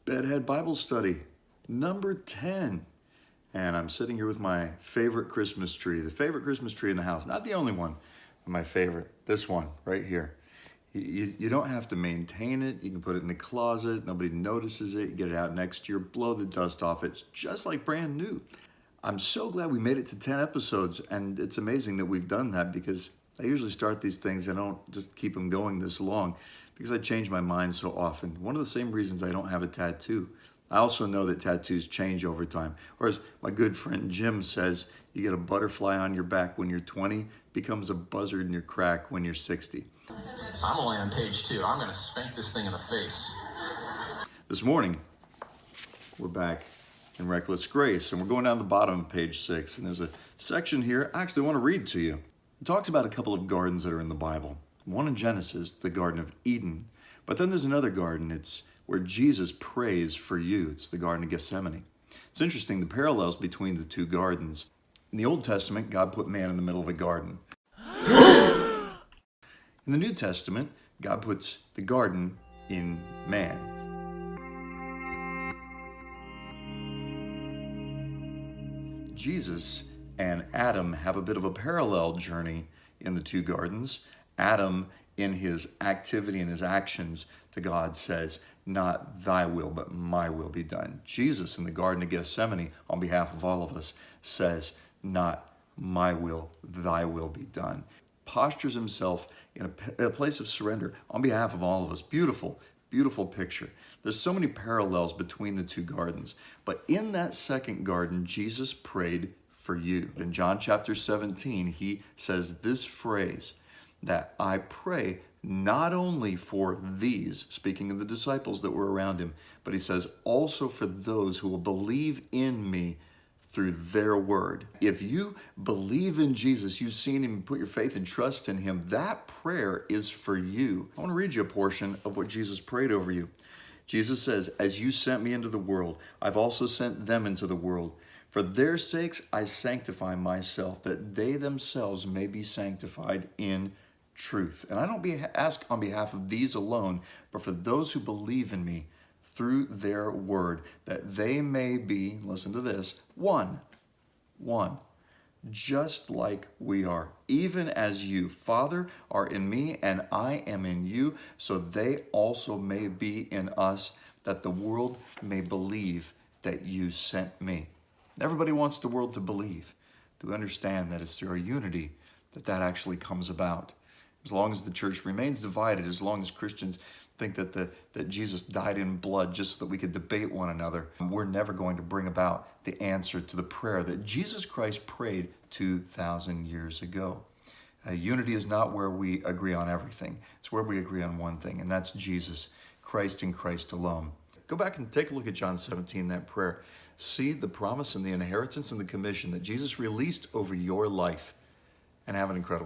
Bedhead Bible Study, number 10. And I'm sitting here with my favorite Christmas tree, the favorite Christmas tree in the house. Not the only one, but my favorite. This one right here. You don't have to maintain it. You can put it in the closet. Nobody notices it. You get it out next year, blow the dust off. It's just like brand new. I'm so glad we made it to 10 episodes. And it's amazing that we've done that because I usually start these things. I don't just keep them going this long because I change my mind so often. One of the same reasons I don't have a tattoo. I also know that tattoos change over time. Or as my good friend Jim says, you get a butterfly on your back when you're 20, becomes a buzzard in your crack when you're 60. I'm only on page 2. I'm going to spank this thing in the face. This morning, we're back in Reckless Grace, and we're going down the bottom of page 6, and there's a section here I actually want to read to you. It talks about a couple of gardens that are in the Bible. One in Genesis, the Garden of Eden, but then there's another garden. It's where Jesus prays for you. It's the Garden of Gethsemane. It's interesting, the parallels between the two gardens. In the Old Testament, God put man in the middle of a garden. In the New Testament, God puts the garden in man. Jesus and Adam have a bit of a parallel journey in the two gardens. Adam, in his activity and his actions to God, says, "Not thy will, but my will be done." Jesus in the Garden of Gethsemane, on behalf of all of us, says, "Not my will, thy will be done." Postures himself in a place of surrender on behalf of all of us. Beautiful, beautiful picture. There's so many parallels between the two gardens. But in that second garden, Jesus prayed for you. In John chapter 17, he says this phrase, that I pray not only for these, speaking of the disciples that were around him, but he says also for those who will believe in me through their word. If you believe in Jesus, you've seen him, put your faith and trust in him, that prayer is for you. I want to read you a portion of what Jesus prayed over you. Jesus says, "As you sent me into the world, I've also sent them into the world. For their sakes I sanctify myself, that they themselves may be sanctified in truth." And I don't ask on behalf of these alone, but for those who believe in me through their word, that they may be, listen to this, one, just like we are, even as you, Father, are in me and I am in you, so they also may be in us, that the world may believe that you sent me. Everybody wants the world to believe, to understand that it's through our unity that actually comes about. As long as the church remains divided, as long as Christians think that Jesus died in blood just so that we could debate one another, we're never going to bring about the answer to the prayer that Jesus Christ prayed 2,000 years ago. Unity is not where we agree on everything. It's where we agree on one thing, and that's Jesus, Christ and Christ alone. Go back and take a look at John 17, that prayer. See the promise and the inheritance and the commission that Jesus released over your life, and have an incredible